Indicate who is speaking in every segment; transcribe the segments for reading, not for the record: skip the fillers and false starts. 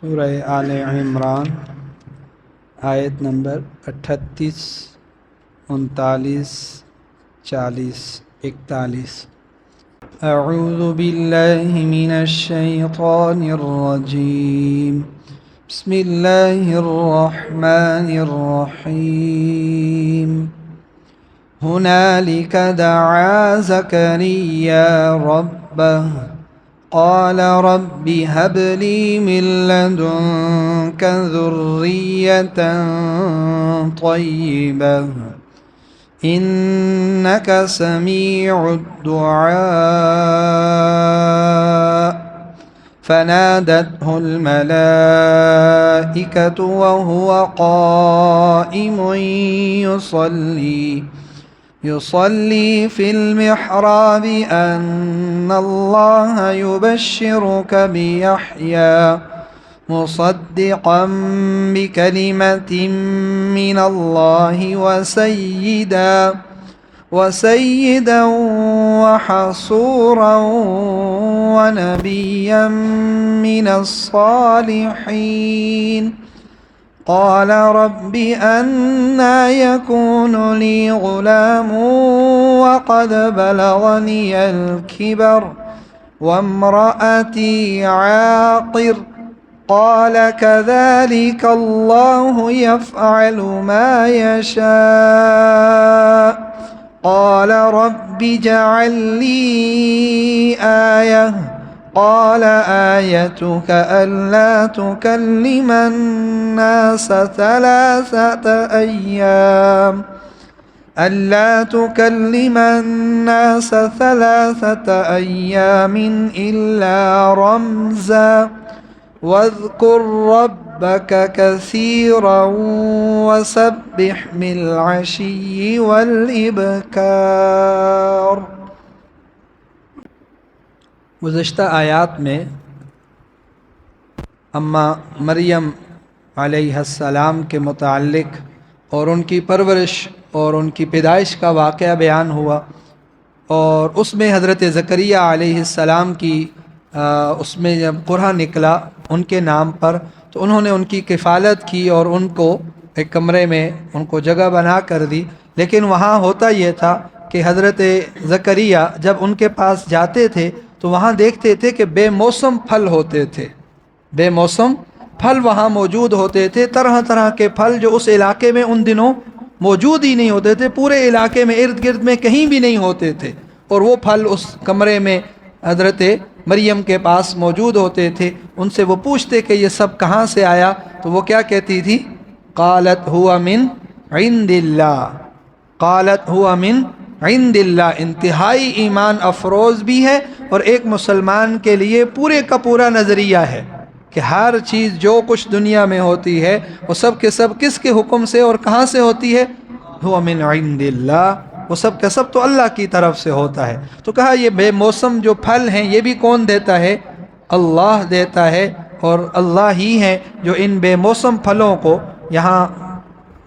Speaker 1: سورہ آل عمران آیت نمبر 38 39 40 41۔ اعوذ باللہ من الشیطان الرجیم، بسم اللہ الرحمن الرحیم۔ هنالك دعا زكريا ربه قال رب هب لي من لدنك ذرية طيبة إنك سميع الدعاء فنادته الملائكة وهو قائم يصلي في المحراب أن الله يبشرك بيحيى مصدقا بكلمة من الله وسيدا وحصورا ونبيا من الصالحين قال رب أنى يكون لي غلام وقد بلغني الكبر وامرأتي عاقر قال كذلك الله يفعل ما يشاء قال رب اجعل لي آية قال آيتك ألا تكلم الناس ثلاثة أيام إلا رمزا واذكر ربك كثيرا وسبح بالعشي والإبكار۔ گزشتہ آیات میں اماں مریم علیہ السلام کے متعلق اور ان کی پرورش اور ان کی پیدائش کا واقعہ بیان ہوا، اور اس میں حضرت زکریا علیہ السلام کی اس میں جب قرآن نکلا ان کے نام پر تو انہوں نے ان کی کفالت کی اور ان کو ایک کمرے میں ان کو جگہ بنا کر دی۔ لیکن وہاں ہوتا یہ تھا کہ حضرت زکریا جب ان کے پاس جاتے تھے تو وہاں دیکھتے تھے کہ بے موسم پھل ہوتے تھے، بے موسم پھل وہاں موجود ہوتے تھے، طرح طرح کے پھل جو اس علاقے میں ان دنوں موجود ہی نہیں ہوتے تھے، پورے علاقے میں ارد گرد میں کہیں بھی نہیں ہوتے تھے، اور وہ پھل اس کمرے میں حضرت مریم کے پاس موجود ہوتے تھے۔ ان سے وہ پوچھتے کہ یہ سب کہاں سے آیا، تو وہ کیا کہتی تھی؟ قالت هو من عند اللہ، قالت هو من عند اللہ۔ انتہائی ایمان افروز بھی ہے اور ایک مسلمان کے لیے پورے کا پورا نظریہ ہے کہ ہر چیز جو کچھ دنیا میں ہوتی ہے وہ سب کے سب کس کے حکم سے اور کہاں سے ہوتی ہے؟ هو من عند اللہ، وہ سب کا سب تو اللہ کی طرف سے ہوتا ہے۔ تو کہا یہ بے موسم جو پھل ہیں یہ بھی کون دیتا ہے؟ اللہ دیتا ہے، اور اللہ ہی ہے جو ان بے موسم پھلوں کو یہاں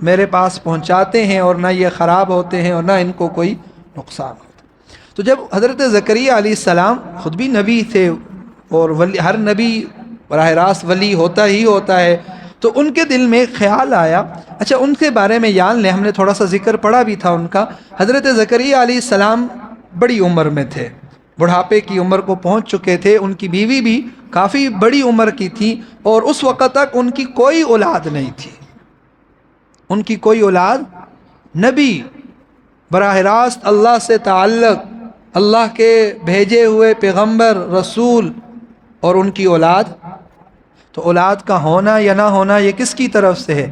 Speaker 1: میرے پاس پہنچاتے ہیں، اور نہ یہ خراب ہوتے ہیں اور نہ ان کو کوئی نقصان ہوتا۔ تو جب حضرت زکریا علیہ السلام خود بھی نبی تھے، اور ہر نبی براہ راست ولی ہوتا ہی ہوتا ہے، تو ان کے دل میں خیال آیا، اچھا ان کے بارے میں جان لیں، ہم نے تھوڑا سا ذکر پڑھا بھی تھا ان کا۔ حضرت زکریا علیہ السلام بڑی عمر میں تھے، بڑھاپے کی عمر کو پہنچ چکے تھے، ان کی بیوی بھی کافی بڑی عمر کی تھی، اور اس وقت تک ان کی کوئی اولاد نہیں تھی، ان کی کوئی اولاد، نبی براہ راست اللہ سے تعلق، اللہ کے بھیجے ہوئے پیغمبر رسول، اور ان کی اولاد۔ تو اولاد کا ہونا یا نہ ہونا یہ کس کی طرف سے ہے؟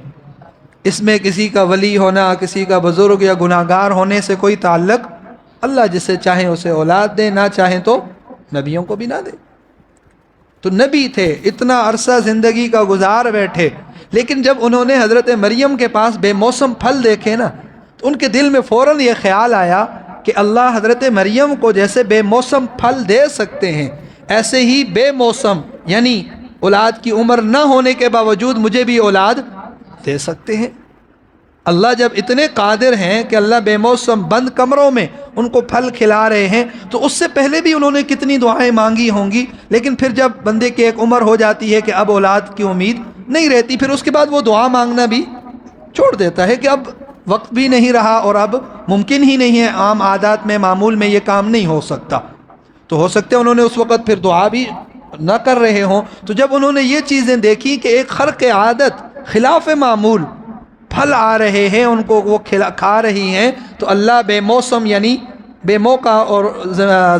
Speaker 1: اس میں کسی کا ولی ہونا، کسی کا بزرگ یا گناہگار ہونے سے کوئی تعلق؟ اللہ جسے چاہیں اسے اولاد دے، نہ چاہیں تو نبیوں کو بھی نہ دے۔ تو نبی تھے، اتنا عرصہ زندگی کا گزار بیٹھے، لیکن جب انہوں نے حضرت مریم کے پاس بے موسم پھل دیکھے نا، تو ان کے دل میں فوراً یہ خیال آیا کہ اللہ حضرت مریم کو جیسے بے موسم پھل دے سکتے ہیں، ایسے ہی بے موسم یعنی اولاد کی عمر نہ ہونے کے باوجود مجھے بھی اولاد دے سکتے ہیں۔ اللہ جب اتنے قادر ہیں کہ اللہ بے موسم بند کمروں میں ان کو پھل کھلا رہے ہیں، تو اس سے پہلے بھی انہوں نے کتنی دعائیں مانگی ہوں گی، لیکن پھر جب بندے کی ایک عمر ہو جاتی ہے کہ اب اولاد کی امید نہیں رہتی، پھر اس کے بعد وہ دعا مانگنا بھی چھوڑ دیتا ہے کہ اب وقت بھی نہیں رہا اور اب ممکن ہی نہیں ہے، عام عادات میں معمول میں یہ کام نہیں ہو سکتا۔ تو ہو سکتا ہے انہوں نے اس وقت پھر دعا بھی نہ کر رہے ہوں۔ تو جب انہوں نے یہ چیزیں دیکھی کہ ایک خرق عادت خلاف معمول پھل آ رہے ہیں، ان کو وہ کھا رہی ہیں، تو اللہ بے موسم یعنی بے موقع اور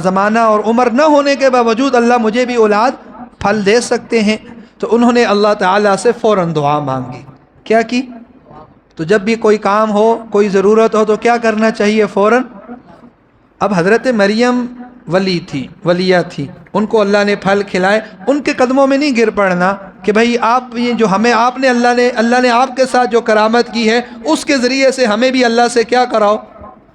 Speaker 1: زمانہ اور عمر نہ ہونے کے باوجود اللہ مجھے بھی اولاد پھل دے سکتے ہیں، تو انہوں نے اللہ تعالیٰ سے فوراً دعا مانگی۔ کیا کی؟ تو جب بھی کوئی کام ہو، کوئی ضرورت ہو، تو کیا کرنا چاہیے؟ فوراً۔ اب حضرت مریم ولیہ تھی، ان کو اللہ نے پھل کھلائے، ان کے قدموں میں نہیں گر پڑنا کہ بھائی آپ یہ جو ہمیں آپ نے اللہ نے آپ کے ساتھ جو کرامت کی ہے اس کے ذریعے سے ہمیں بھی اللہ سے کیا کراؤ۔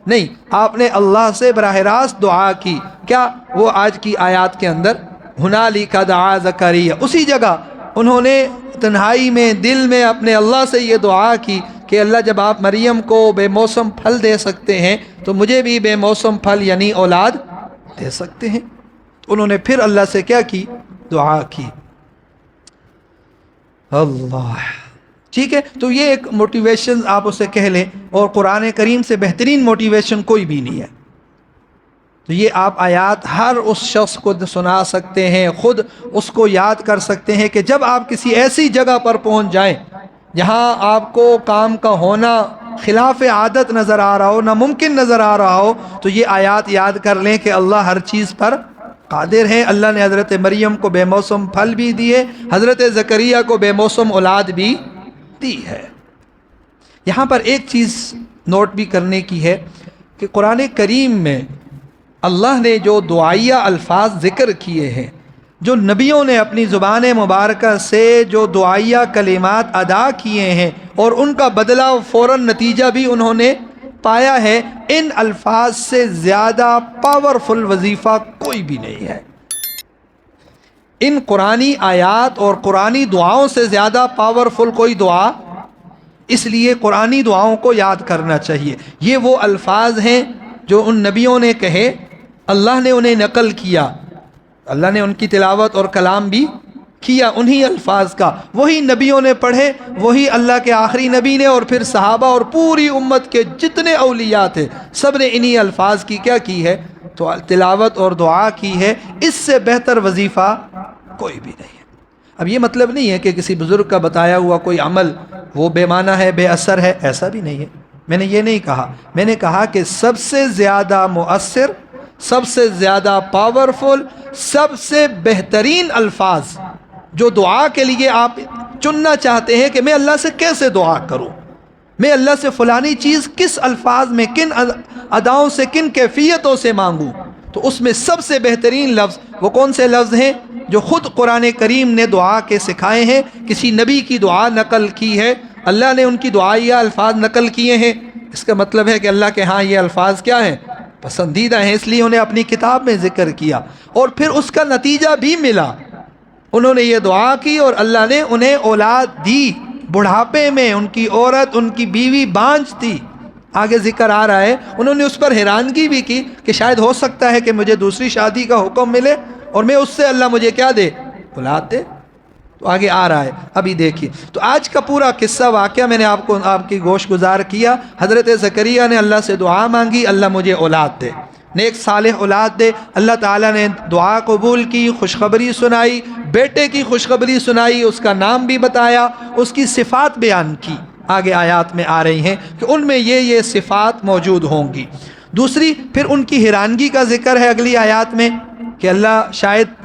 Speaker 1: نہیں، آپ نے اللہ سے براہ راست دعا کی۔ کیا؟ وہ آج کی آیات کے اندر ہنالک دعا زکریا، اسی جگہ انہوں نے تنہائی میں دل میں اپنے اللہ سے یہ دعا کی کہ اللہ جب آپ مریم کو بے موسم پھل دے سکتے ہیں تو مجھے بھی بے موسم پھل یعنی اولاد دے سکتے ہیں۔ تو انہوں نے پھر اللہ سے کیا کی؟ دعا کی۔ اللہ، ٹھیک ہے، تو یہ ایک موٹیویشن آپ اسے کہہ لیں، اور قرآن کریم سے بہترین موٹیویشن کوئی بھی نہیں ہے۔ تو یہ آپ آیات ہر اس شخص کو سنا سکتے ہیں، خود اس کو یاد کر سکتے ہیں کہ جب آپ کسی ایسی جگہ پر پہنچ جائیں جہاں آپ کو کام کا ہونا خلاف عادت نظر آ رہا ہو، ناممکن نظر آ رہا ہو، تو یہ آیات یاد کر لیں کہ اللہ ہر چیز پر قادر ہے۔ اللہ نے حضرت مریم کو بے موسم پھل بھی دیے، حضرت زکریہ کو بے موسم اولاد بھی دی ہے۔ یہاں پر ایک چیز نوٹ بھی کرنے کی ہے کہ قرآن کریم میں اللہ نے جو دعائیہ الفاظ ذکر کیے ہیں، جو نبیوں نے اپنی زبان مبارکہ سے جو دعائیہ کلمات ادا کیے ہیں اور ان کا بدلہ فوراً نتیجہ بھی انہوں نے پایا ہے، ان الفاظ سے زیادہ پاورفل وظیفہ کوئی بھی نہیں ہے۔ ان قرآنی آیات اور قرآنی دعاؤں سے زیادہ پاورفل کوئی دعا، اس لیے قرآنی دعاؤں کو یاد کرنا چاہیے۔ یہ وہ الفاظ ہیں جو ان نبیوں نے کہے، اللہ نے انہیں نقل کیا، اللہ نے ان کی تلاوت اور کلام بھی کیا انہی الفاظ کا، وہی نبیوں نے پڑھے، وہی اللہ کے آخری نبی نے اور پھر صحابہ اور پوری امت کے جتنے اولیاء تھے سب نے انہی الفاظ کی کیا کی ہے؟ تو تلاوت اور دعا کی ہے۔ اس سے بہتر وظیفہ کوئی بھی نہیں ہے۔ اب یہ مطلب نہیں ہے کہ کسی بزرگ کا بتایا ہوا کوئی عمل وہ بے معنی ہے، بے اثر ہے، ایسا بھی نہیں ہے۔ میں نے یہ نہیں کہا، میں نے کہا کہ سب سے زیادہ مؤثر، سب سے زیادہ پاورفل، سب سے بہترین الفاظ جو دعا کے لیے آپ چننا چاہتے ہیں کہ میں اللہ سے کیسے دعا کروں، میں اللہ سے فلانی چیز کس الفاظ میں، کن اداؤں سے، کن کیفیتوں سے مانگوں، تو اس میں سب سے بہترین لفظ وہ کون سے لفظ ہیں جو خود قرآن کریم نے دعا کے سکھائے ہیں، کسی نبی کی دعا نقل کی ہے، اللہ نے ان کی دعائیہ الفاظ نقل کیے ہیں۔ اس کا مطلب ہے کہ اللہ کے ہاں یہ الفاظ کیا ہیں؟ پسندیدہ ہیں، اس لیے انہیں اپنی کتاب میں ذکر کیا، اور پھر اس کا نتیجہ بھی ملا۔ انہوں نے یہ دعا کی اور اللہ نے انہیں اولاد دی، بڑھاپے میں ان کی عورت، ان کی بیوی بانجھ تھی، آگے ذکر آ رہا ہے۔ انہوں نے اس پر حیرانگی بھی کی کہ شاید ہو سکتا ہے کہ مجھے دوسری شادی کا حکم ملے اور میں اس سے اللہ مجھے کیا دے؟ اولاد دے۔ تو آگے آ رہا ہے، ابھی دیکھیے۔ تو آج کا پورا قصہ واقعہ میں نے آپ کی گوش گزار کیا۔ حضرت زکریا نے اللہ سے دعا مانگی، اللہ مجھے اولاد دے، نیک صالح اولاد دے۔ اللہ تعالیٰ نے دعا قبول کی، خوشخبری سنائی، بیٹے کی خوشخبری سنائی، اس کا نام بھی بتایا، اس کی صفات بیان کی، آگے آیات میں آ رہی ہیں کہ ان میں یہ صفات موجود ہوں گی۔ دوسری پھر ان کی حیرانگی کا ذکر ہے اگلی آیات میں کہ اللہ شاید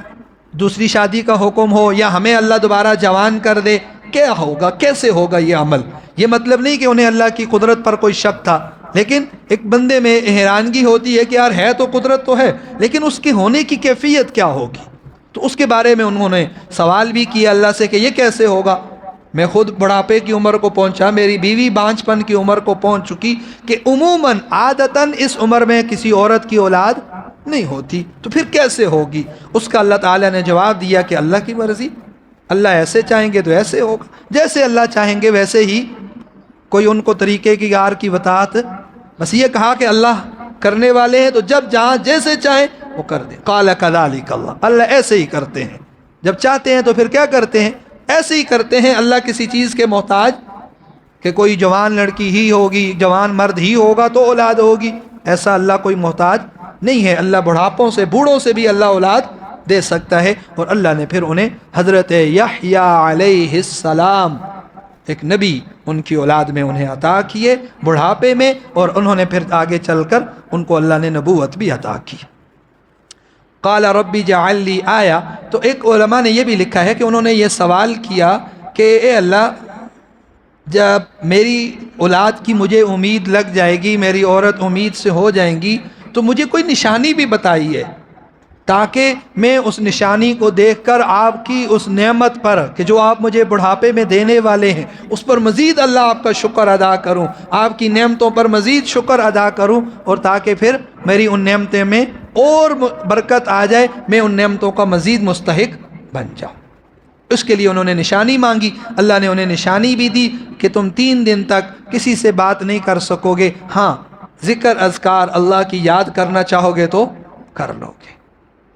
Speaker 1: دوسری شادی کا حکم ہو یا ہمیں اللہ دوبارہ جوان کر دے، کیا ہوگا، کیسے ہوگا یہ عمل؟ یہ مطلب نہیں کہ انہیں اللہ کی قدرت پر کوئی شک تھا، لیکن ایک بندے میں حیرانگی ہوتی ہے کہ یار ہے تو قدرت تو ہے، لیکن اس کے ہونے کی کیفیت کیا ہوگی؟ تو اس کے بارے میں انہوں نے سوال بھی کیا اللہ سے کہ یہ کیسے ہوگا؟ میں خود بڑھاپے کی عمر کو پہنچا، میری بیوی بانجھ پن کی عمر کو پہنچ چکی کہ عموماً عادتاً اس عمر میں کسی عورت کی اولاد نہیں ہوتی، تو پھر کیسے ہوگی؟ اس کا اللہ تعالیٰ نے جواب دیا کہ اللہ کی مرضی، اللہ ایسے چاہیں گے تو ایسے ہوگا، جیسے اللہ چاہیں گے ویسے ہی کوئی ان کو طریقے کی کار کی وطاعت، بس یہ کہا کہ اللہ کرنے والے ہیں تو جب جہاں جیسے چاہیں وہ کر دیں۔ قال کذالک اللہ، اللہ ایسے ہی کرتے ہیں، جب چاہتے ہیں تو پھر کیا کرتے ہیں، ایسے ہی کرتے ہیں۔ اللہ کسی چیز کے محتاج کہ کوئی جوان لڑکی ہی ہوگی، جوان مرد ہی ہوگا تو اولاد ہوگی، ایسا اللہ کوئی محتاج نہیں ہے۔ اللہ بڑھاپوں سے، بوڑھوں سے بھی اللہ اولاد دے سکتا ہے۔ اور اللہ نے پھر انہیں حضرت یحییٰ علیہ السلام، ایک نبی، ان کی اولاد میں انہیں عطا کیے بڑھاپے میں، اور انہوں نے پھر آگے چل کر ان کو اللہ نے نبوت بھی عطا کی۔ قال ربی جعل لی آیا، تو ایک علماء نے یہ بھی لکھا ہے کہ انہوں نے یہ سوال کیا کہ اے اللہ، جب میری اولاد کی مجھے امید لگ جائے گی، میری عورت امید سے ہو جائیں گی، تو مجھے کوئی نشانی بھی بتائیے تاکہ میں اس نشانی کو دیکھ کر آپ کی اس نعمت پر کہ جو آپ مجھے بڑھاپے میں دینے والے ہیں اس پر مزید اللہ آپ کا شکر ادا کروں، آپ کی نعمتوں پر مزید شکر ادا کروں، اور تاکہ پھر میری ان نعمتیں میں اور برکت آ جائے، میں ان نعمتوں کا مزید مستحق بن جاؤں۔ اس کے لیے انہوں نے نشانی مانگی، اللہ نے انہیں نشانی بھی دی کہ تم 3 دن تک کسی سے بات نہیں کر سکو گے، ہاں ذکر اذکار اللہ کی یاد کرنا چاہو گے تو کر لو گے۔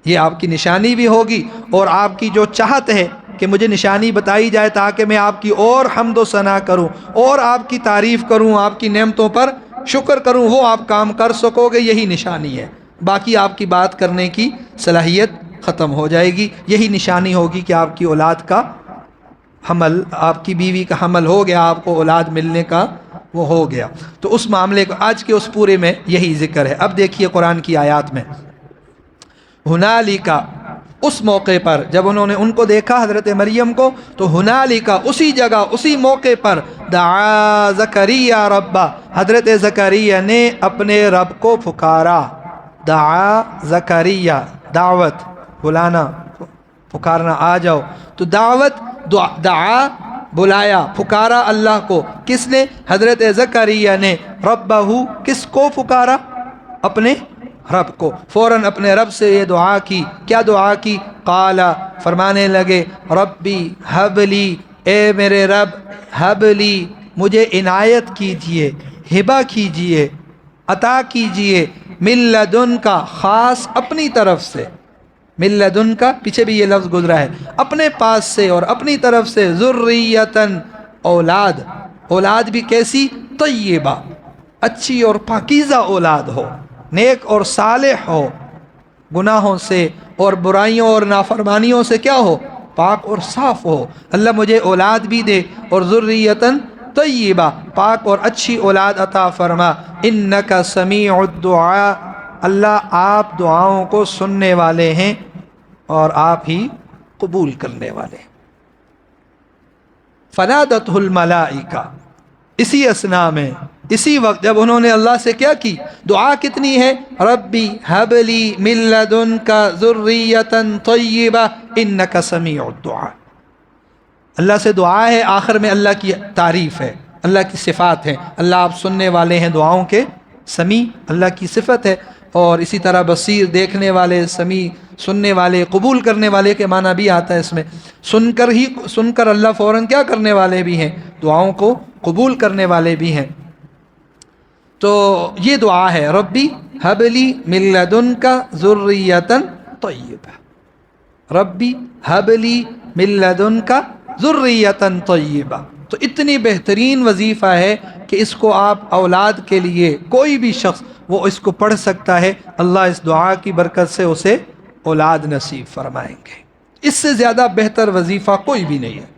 Speaker 1: یہ آپ کی نشانی بھی ہوگی، اور آپ کی جو چاہت ہے کہ مجھے نشانی بتائی جائے تاکہ میں آپ کی اور حمد و ثنا کروں اور آپ کی تعریف کروں، آپ کی نعمتوں پر شکر کروں، وہ آپ کام کر سکو گے، یہی نشانی ہے۔ باقی آپ کی بات کرنے کی صلاحیت ختم ہو جائے گی۔ یہی نشانی ہوگی کہ آپ کی اولاد کا حمل، آپ کی بیوی کا حمل ہو گیا، آپ کو اولاد ملنے کا وہ ہو گیا۔ تو اس معاملے کو آج کے اس پورے میں یہی ذکر ہے۔ اب دیکھیے قرآن کی آیات میں، ہنالک، اس موقع پر جب انہوں نے ان کو دیکھا حضرت مریم کو، تو ہنالک، اسی جگہ اسی موقع پر، دعا زکریا ربا، حضرت زکریا نے اپنے رب کو پکارا۔ دعا زکریا، دعوت، بلانا، پکارنا، آ جاؤ، تو دعوت، دعا بلایا، پکارا اللہ کو، کس نے؟ حضرت زکریا نے، ربہ، کس کو پکارا؟ اپنے رب کو، فوراً اپنے رب سے یہ دعا کی۔ کیا دعا کی؟ قال، فرمانے لگے، ربی ہب لی، اے میرے رب، ہب لی، مجھے عنایت کیجئے، ہبہ کیجئے، عطا کیجئے، من لدن کا، خاص اپنی طرف سے، من لدن کا پیچھے بھی یہ لفظ گزرا ہے، اپنے پاس سے اور اپنی طرف سے، ذریتن، اولاد، اولاد بھی کیسی؟ طیبہ، اچھی اور پاکیزہ اولاد ہو، نیک اور صالح ہو، گناہوں سے اور برائیوں اور نافرمانیوں سے کیا ہو؟ پاک اور صاف ہو۔ اللہ مجھے اولاد بھی دے، اور ذریتن طیبہ، پاک اور اچھی اولاد عطا فرما۔ انک سمیع الدعاء، اللہ آپ دعاؤں کو سننے والے ہیں اور آپ ہی قبول کرنے والے ہیں۔ فنادتہ الملائکہ، اسی اثناء میں، اسی وقت جب انہوں نے اللہ سے کیا کی؟ دعا کتنی ہے؟ ربی ہب لی من لدنک ذریۃ طیبہ انک سمیع الدعاء۔ اللہ سے دعا ہے، آخر میں اللہ کی تعریف ہے، اللہ کی صفات ہیں، اللہ آپ سننے والے ہیں دعاؤں کے، سمیع اللہ کی صفت ہے، اور اسی طرح بصیر دیکھنے والے، سمیع سننے والے، قبول کرنے والے کے معنی بھی آتا ہے اس میں، سن کر اللہ فوراً کیا کرنے والے بھی ہیں؟ دعاؤں کو قبول کرنے والے بھی ہیں۔ تو یہ دعا ہے، ربی ہب لی من لدنک ذریۃ طیبہ، ربی ہب لی من لدنک ذریۃ طیبہ۔ تو اتنی بہترین وظیفہ ہے کہ اس کو آپ اولاد کے لیے، کوئی بھی شخص وہ اس کو پڑھ سکتا ہے، اللہ اس دعا کی برکت سے اسے اولاد نصیب فرمائیں گے۔ اس سے زیادہ بہتر وظیفہ کوئی بھی نہیں ہے۔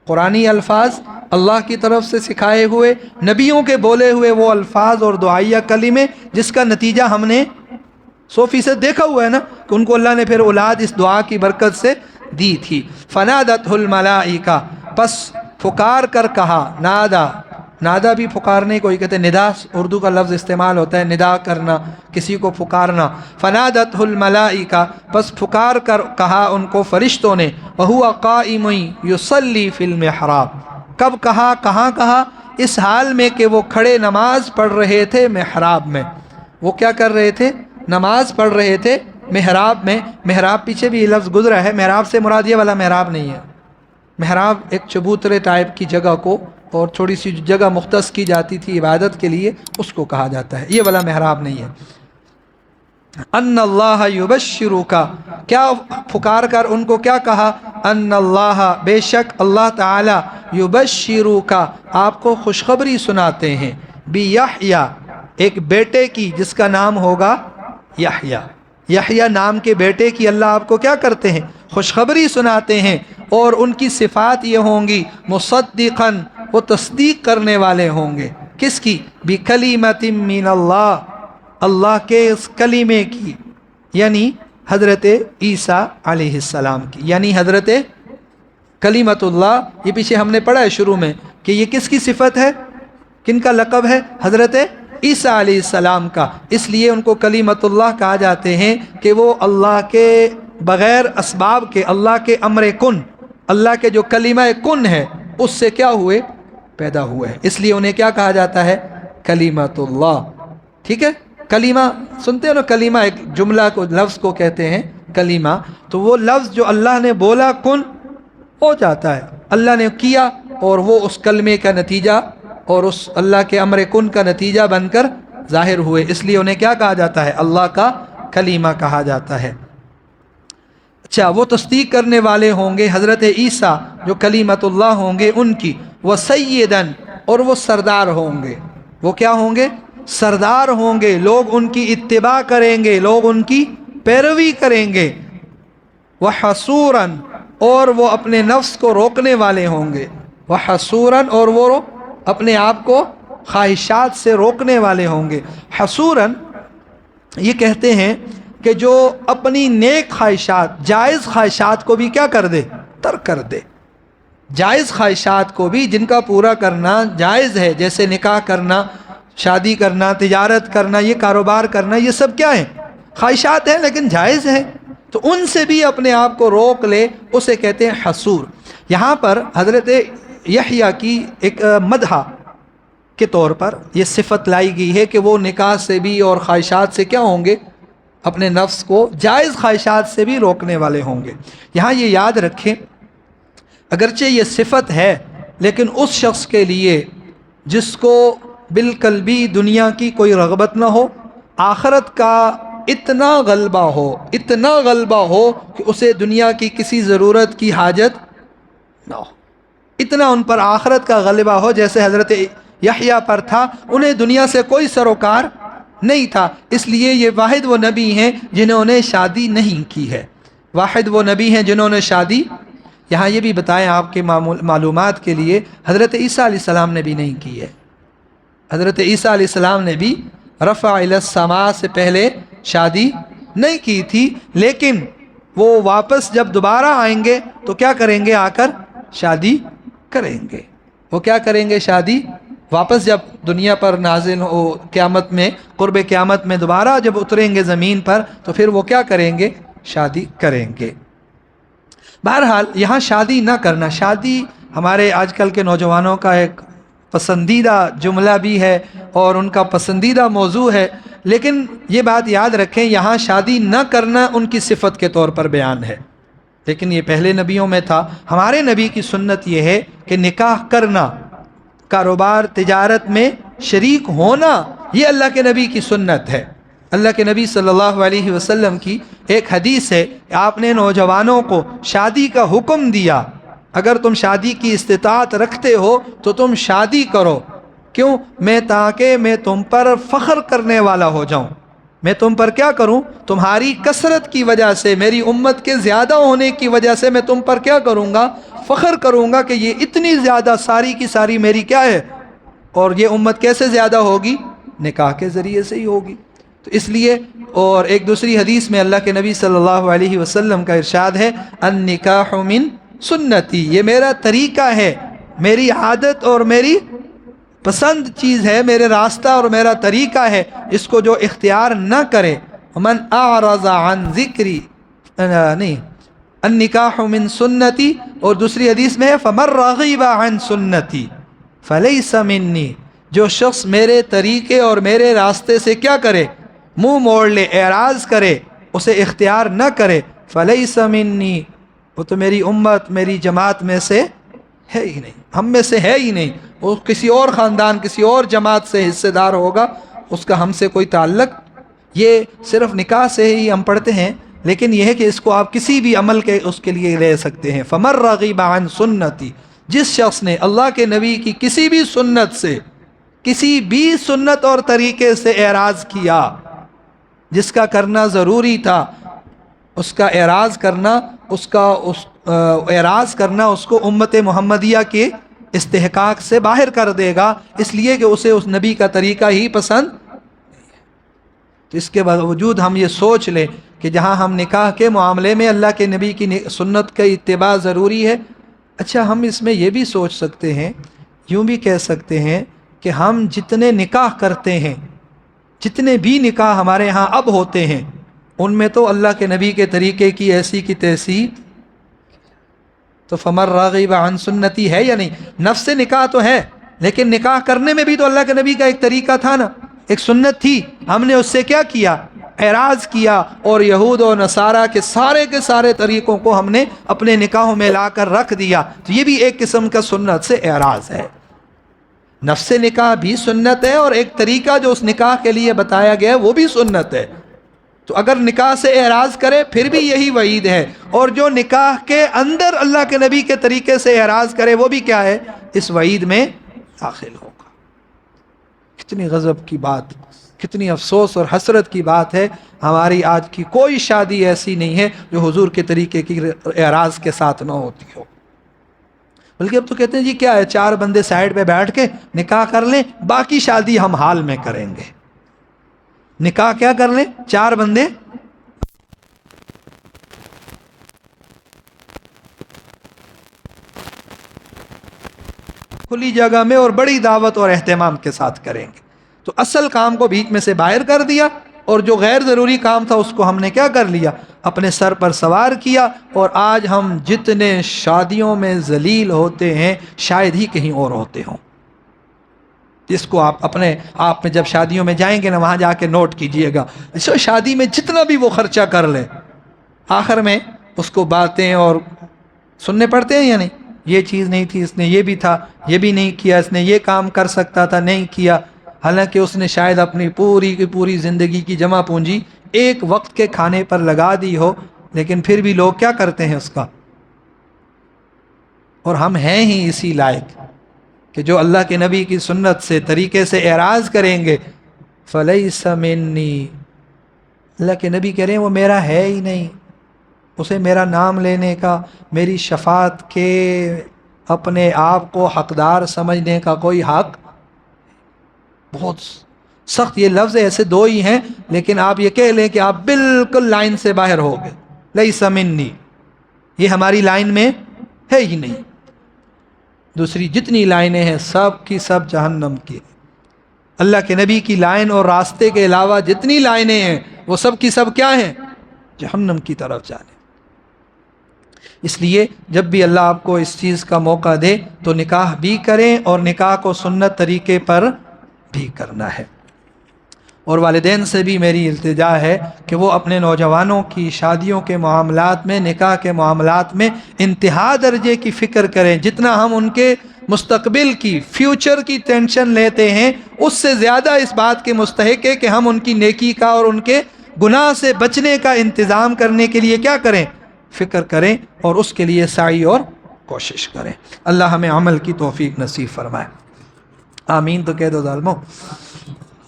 Speaker 1: قرآنی الفاظ اللہ کی طرف سے سکھائے ہوئے، نبیوں کے بولے ہوئے وہ الفاظ اور دعائیہ کلمے، جس کا نتیجہ ہم نے 100% دیکھا ہوا ہے نا، کہ ان کو اللہ نے پھر اولاد اس دعا کی برکت سے دی تھی۔ فنادتہ الملائکہ، پس پکار کر کہا، نادا، نادا بھی پکارنے کو ہی کہتے ہیں، ندا اردو کا لفظ استعمال ہوتا ہے، ندا کرنا، کسی کو پکارنا۔ فنادتہ الملائکہ، پس پکار کر کہا ان کو فرشتوں نے، وہو قائم یصلی فی المحراب، کب کہا، کہاں کہا؟ اس حال میں کہ وہ کھڑے نماز پڑھ رہے تھے محراب میں۔ وہ کیا کر رہے تھے؟ نماز پڑھ رہے تھے محراب میں۔ محراب پیچھے بھی یہ لفظ گزرا ہے، محراب سے مراد یہ والا محراب نہیں ہے۔ محراب ایک چبوترے ٹائپ کی جگہ کو اور تھوڑی سی جگہ مختص کی جاتی تھی عبادت کے لیے، اس کو کہا جاتا ہے، یہ والا محراب نہیں ہے۔ ان اللہ یبشرک، کیا پکار کر ان کو کیا کہا؟ ان اللہ، بے شک اللہ تعالی، یبشرک، آپ کو خوشخبری سناتے ہیں، بیحییٰ، ایک بیٹے کی جس کا نام ہوگا یحییٰ۔ یحییٰ نام کے بیٹے کی اللہ آپ کو کیا کرتے ہیں؟ خوشخبری سناتے ہیں، اور ان کی صفات یہ ہوں گی مصدقاً، وہ تصدیق کرنے والے ہوں گے، کس کی؟ بکلمۃ من اللہ، اللہ کے اس کلمے کی، یعنی حضرت عیسیٰ علیہ السلام کی، یعنی حضرت کلمۃ اللہ۔ یہ پیچھے ہم نے پڑھا ہے شروع میں کہ یہ کس کی صفت ہے، کن کا لقب ہے؟ حضرت عیسیٰ علیہ السلام کا، اس لیے ان کو کلمۃ اللہ کہا جاتے ہیں کہ وہ اللہ کے بغیر اسباب کے، اللہ کے امر کن، اللہ کے جو کلمہ کن ہے اس سے کیا ہوئے؟ پیدا ہوئے ہیں، اس لیے انہیں کیا کہا جاتا ہے؟ کلمۃ اللہ۔ ٹھیک ہے، کلمہ سنتے ہیں نا، کلمہ ایک جملہ کو، لفظ کو کہتے ہیں کلمہ، تو وہ لفظ جو اللہ نے بولا کن ہو جاتا ہے، اللہ نے کیا، اور وہ اس کلمے کا نتیجہ اور اس اللہ کے امر کن کا نتیجہ بن کر ظاہر ہوئے، اس لیے انہیں کیا کہا جاتا ہے؟ اللہ کا کلمہ کہا جاتا ہے۔ اچھا، وہ تصدیق کرنے والے ہوں گے حضرت عیسیٰ جو کلمۃ اللہ ہوں گے ان کی، وسیداً، اور وہ سردار ہوں گے۔ وہ کیا ہوں گے؟ سردار ہوں گے، لوگ ان کی اتباع کریں گے، لوگ ان کی پیروی کریں گے۔ وحصوراً، اور وہ اپنے نفس کو روکنے والے ہوں گے۔ وحصوراً، اور وہ اپنے آپ کو خواہشات سے روکنے والے ہوں گے۔ حصوراً یہ کہتے ہیں کہ جو اپنی نیک خواہشات، جائز خواہشات کو بھی کیا کر دے؟ ترک کر دے۔ جائز خواہشات کو بھی جن کا پورا کرنا جائز ہے، جیسے نکاح کرنا، شادی کرنا، تجارت کرنا، یہ کاروبار کرنا، یہ سب کیا ہیں؟ خواہشات ہیں لیکن جائز ہیں، تو ان سے بھی اپنے آپ کو روک لے، اسے کہتے ہیں حصور۔ یہاں پر حضرت یحییٰ کی ایک مدح کے طور پر یہ صفت لائی گئی ہے کہ وہ نکاح سے بھی اور خواہشات سے کیا ہوں گے؟ اپنے نفس کو جائز خواہشات سے بھی روکنے والے ہوں گے۔ یہاں یہ یاد رکھیں، اگرچہ یہ صفت ہے لیکن اس شخص کے لیے جس کو بالکل بھی دنیا کی کوئی رغبت نہ ہو، آخرت کا اتنا غلبہ ہو کہ اسے دنیا کی کسی ضرورت کی حاجت نہ ہو، اتنا ان پر آخرت کا غلبہ ہو جیسے حضرت یحییٰ پر تھا، انہیں دنیا سے کوئی سروکار نہیں تھا، اس لیے یہ واحد وہ نبی ہیں جنہوں نے شادی نہیں کی ہے، واحد وہ نبی ہیں جنہوں نے شادی۔ یہاں یہ بھی بتائیں آپ کے معلومات کے لیے، حضرت عیسیٰ علیہ السلام نے بھی نہیں کی ہے، حضرت عیسیٰ علیہ السلام نے بھی رفع الی السماء سے پہلے شادی نہیں کی تھی، لیکن وہ واپس جب دوبارہ آئیں گے تو کیا کریں گے؟ آ کر شادی کریں گے۔ وہ کیا کریں گے؟ شادی، واپس جب دنیا پر نازل ہو، قیامت میں، قرب قیامت میں دوبارہ جب اتریں گے زمین پر تو پھر وہ کیا کریں گے؟ شادی کریں گے۔ بہرحال یہاں شادی نہ کرنا، شادی ہمارے آج کل کے نوجوانوں کا ایک پسندیدہ جملہ بھی ہے اور ان کا پسندیدہ موضوع ہے، لیکن یہ بات یاد رکھیں یہاں شادی نہ کرنا ان کی صفت کے طور پر بیان ہے، لیکن یہ پہلے نبیوں میں تھا۔ ہمارے نبی کی سنت یہ ہے کہ نکاح کرنا، کاروبار تجارت میں شریک ہونا، یہ اللہ کے نبی کی سنت ہے۔ اللہ کے نبی صلی اللہ علیہ وسلم کی ایک حدیث ہے کہ آپ نے نوجوانوں کو شادی کا حکم دیا، اگر تم شادی کی استطاعت رکھتے ہو تو تم شادی کرو، کیوں؟ تاکہ میں تم پر فخر کرنے والا ہو جاؤں، میں تم پر کیا کروں؟ تمہاری کثرت کی وجہ سے، میری امت کے زیادہ ہونے کی وجہ سے میں تم پر کیا کروں گا؟ فخر کروں گا کہ یہ اتنی زیادہ، ساری کی ساری میری کیا ہے، اور یہ امت کیسے زیادہ ہوگی؟ نکاح کے ذریعے سے ہی ہوگی۔ تو اس لیے، اور ایک دوسری حدیث میں اللہ کے نبی صلی اللہ علیہ وسلم کا ارشاد ہے، النکاح من سنتی، یہ میرا طریقہ ہے، میری عادت اور میری پسند چیز ہے، میرے راستہ اور میرا طریقہ ہے، اس کو جو اختیار نہ کرے، من اعرض عن ذکری، نہیں، النکاح من سنتی، اور دوسری حدیث میں ہے فمن رغب عن سنتی فلیس منی، جو شخص میرے طریقے اور میرے راستے سے کیا کرے؟ منہ موڑ لے، اعراض کرے، اسے اختیار نہ کرے، فلیس منی، وہ تو میری امت، میری جماعت میں سے ہے ہی نہیں، ہم میں سے ہے ہی نہیں، وہ کسی اور خاندان کسی اور جماعت سے حصے دار ہوگا، اس کا ہم سے کوئی تعلق. یہ صرف نکاح سے ہی ہم پڑھتے ہیں، لیکن یہ ہے کہ اس کو آپ کسی بھی عمل کے اس کے لیے لے سکتے ہیں. فمن رغب عن سنتی، جس شخص نے اللہ کے نبی کی کسی بھی سنت سے، کسی بھی سنت اور طریقے سے اعراض کیا جس کا کرنا ضروری تھا، اس کا اعراض کرنا، اعراض کرنا اس کو امت محمدیہ کے استحقاق سے باہر کر دے گا، اس لیے کہ اسے اس نبی کا طریقہ ہی پسند. تو اس کے باوجود ہم یہ سوچ لیں کہ جہاں ہم نکاح کے معاملے میں اللہ کے نبی کی سنت کا اتباع ضروری ہے. اچھا، ہم اس میں یہ بھی سوچ سکتے ہیں، یوں بھی کہہ سکتے ہیں کہ ہم جتنے نکاح کرتے ہیں، جتنے بھی نکاح ہمارے ہاں اب ہوتے ہیں، ان میں تو اللہ کے نبی کے طریقے کی ایسی کی تیسی. تو فمن راغب عن سنتی ہے یا نہیں؟ نفس نکاح تو ہے، لیکن نکاح کرنے میں بھی تو اللہ کے نبی کا ایک طریقہ تھا نا، ایک سنت تھی. ہم نے اس سے کیا کیا؟ اعراض کیا، اور یہود و نصارہ کے سارے طریقوں کو ہم نے اپنے نکاحوں میں لا کر رکھ دیا. تو یہ بھی ایک قسم کا سنت سے اعراض ہے. نفس نکاح بھی سنت ہے، اور ایک طریقہ جو اس نکاح کے لیے بتایا گیا ہے وہ بھی سنت ہے. تو اگر نکاح سے اعراض کرے پھر بھی یہی وعید ہے، اور جو نکاح کے اندر اللہ کے نبی کے طریقے سے اعراض کرے وہ بھی کیا ہے؟ اس وعید میں داخل ہوگا. کتنی غضب کی بات، کتنی افسوس اور حسرت کی بات ہے. ہماری آج کی کوئی شادی ایسی نہیں ہے جو حضور کے طریقے کی اعراض کے ساتھ نہ ہوتی ہو. بلکہ اب تو کہتے ہیں جی کیا ہے، 4 بندے سائیڈ پہ بیٹھ کے نکاح کر لیں، باقی شادی ہم حال میں کریں گے. نکاح کیا کر لیں؟ 4 بندے کھلی جگہ میں اور بڑی دعوت اور اہتمام کے ساتھ کریں گے. تو اصل کام کو بیچ میں سے باہر کر دیا، اور جو غیر ضروری کام تھا اس کو ہم نے کیا کر لیا؟ اپنے سر پر سوار کیا. اور آج ہم جتنے شادیوں میں ذلیل ہوتے ہیں شاید ہی کہیں اور ہوتے ہوں. جس کو آپ میں جب شادیوں میں جائیں گے نا، وہاں جا کے نوٹ کیجئے گا، شادی میں جتنا بھی وہ خرچہ کر لے، آخر میں اس کو باتیں اور سننے پڑتے ہیں یا نہیں؟ یہ چیز نہیں تھی، اس نے یہ بھی تھا، یہ بھی نہیں کیا، اس نے یہ کام کر سکتا تھا نہیں کیا. حالانکہ اس نے شاید اپنی پوری کی پوری زندگی کی جمع پونجی ایک وقت کے کھانے پر لگا دی ہو، لیکن پھر بھی لوگ کیا کرتے ہیں اس کا. اور ہم ہیں ہی اسی لائق کہ جو اللہ کے نبی کی سنت سے طریقے سے اعراض کریں گے، فَلَيْسَ مِنِّي، اللہ کے نبی کہہ رہے ہیں وہ میرا ہے ہی نہیں. اسے میرا نام لینے کا، میری شفاعت کے اپنے آپ کو حقدار سمجھنے کا کوئی حق. بہت سخت یہ لفظ، ایسے 2 ہی ہیں، لیکن آپ یہ کہہ لیں کہ آپ بالکل لائن سے باہر ہو گئے. لَيْسَ مِنِّي، یہ ہماری لائن میں ہے ہی نہیں. دوسری جتنی لائنیں ہیں سب کی سب جہنم کی. اللہ کے نبی کی لائن اور راستے کے علاوہ جتنی لائنیں ہیں وہ سب کی سب کیا ہیں؟ جہنم کی طرف جانے. اس لیے جب بھی اللہ آپ کو اس چیز کا موقع دے تو نکاح بھی کریں، اور نکاح کو سنت طریقے پر بھی کرنا ہے. اور والدین سے بھی میری التجا ہے کہ وہ اپنے نوجوانوں کی شادیوں کے معاملات میں، نکاح کے معاملات میں انتہا درجے کی فکر کریں. جتنا ہم ان کے مستقبل کی، فیوچر کی ٹینشن لیتے ہیں، اس سے زیادہ اس بات کے مستحق ہے کہ ہم ان کی نیکی کا اور ان کے گناہ سے بچنے کا انتظام کرنے کے لیے کیا کریں؟ فکر کریں، اور اس کے لیے سعی اور کوشش کریں. اللہ ہمیں عمل کی توفیق نصیب فرمائے. آمین تو کہہ دو ظالموں.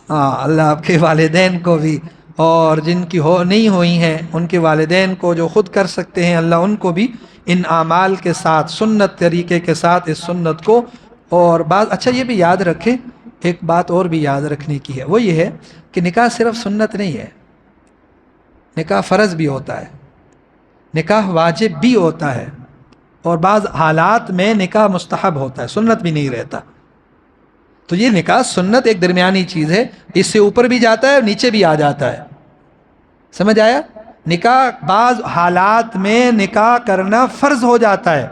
Speaker 1: اللہ آپ کے والدین کو بھی، اور جن کی نہیں ہوئی ہیں ان کے والدین کو، جو خود کر سکتے ہیں، اللہ ان کو بھی ان اعمال کے ساتھ، سنت طریقے کے ساتھ اس سنت کو. اور اچھا یہ بھی یاد رکھیں، ایک بات اور بھی یاد رکھنے کی ہے، وہ یہ ہے کہ نکاح صرف سنت نہیں ہے، نکاح فرض بھی ہوتا ہے، نکاح واجب بھی ہوتا ہے، اور بعض حالات میں نکاح مستحب ہوتا ہے، سنت بھی نہیں رہتا. تو یہ نکاح سنت ایک درمیانی چیز ہے، اس سے اوپر بھی جاتا ہے اور نیچے بھی آ جاتا ہے. سمجھ آیا؟ نکاح بعض حالات میں نکاح کرنا فرض ہو جاتا ہے،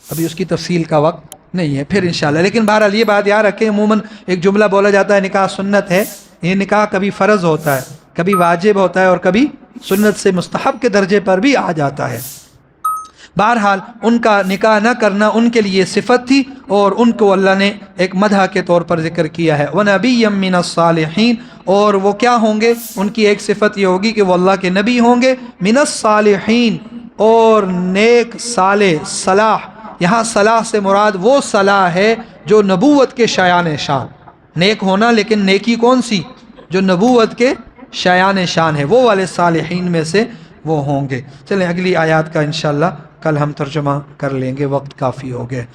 Speaker 1: ابھی اس کی تفصیل کا وقت نہیں ہے، پھر انشاءاللہ. لیکن بہرحال یہ بات یاد رکھیں، عموماً ایک جملہ بولا جاتا ہے نکاح سنت ہے. یہ نکاح کبھی فرض ہوتا ہے، کبھی واجب ہوتا ہے، اور کبھی سنت سے مستحب کے درجے پر بھی آ جاتا ہے. بہرحال ان کا نکاح نہ کرنا ان کے لیے صفت تھی، اور ان کو اللہ نے ایک مدح کے طور پر ذکر کیا ہے۔ وَنَبِيًّا مِّنَ الصَّالِحِينَ، اور وہ کیا ہوں گے؟ ان کی ایک صفت یہ ہوگی کہ وہ اللہ کے نبی ہوں گے، مِّنَ الصَّالِحِينَ، اور نیک صالح، صلاح، یہاں صلاح سے مراد وہ صلاح ہے جو نبوت کے شایان شان، نیک ہونا لیکن نیکی کون سی؟ جو نبوت کے شایان شان ہے، وہ والے صالحین میں سے وہ ہوں گے۔ چلیں اگلی آیات کا انشاءاللہ کل ہم ترجمہ کر لیں گے، وقت کافی ہو گئے۔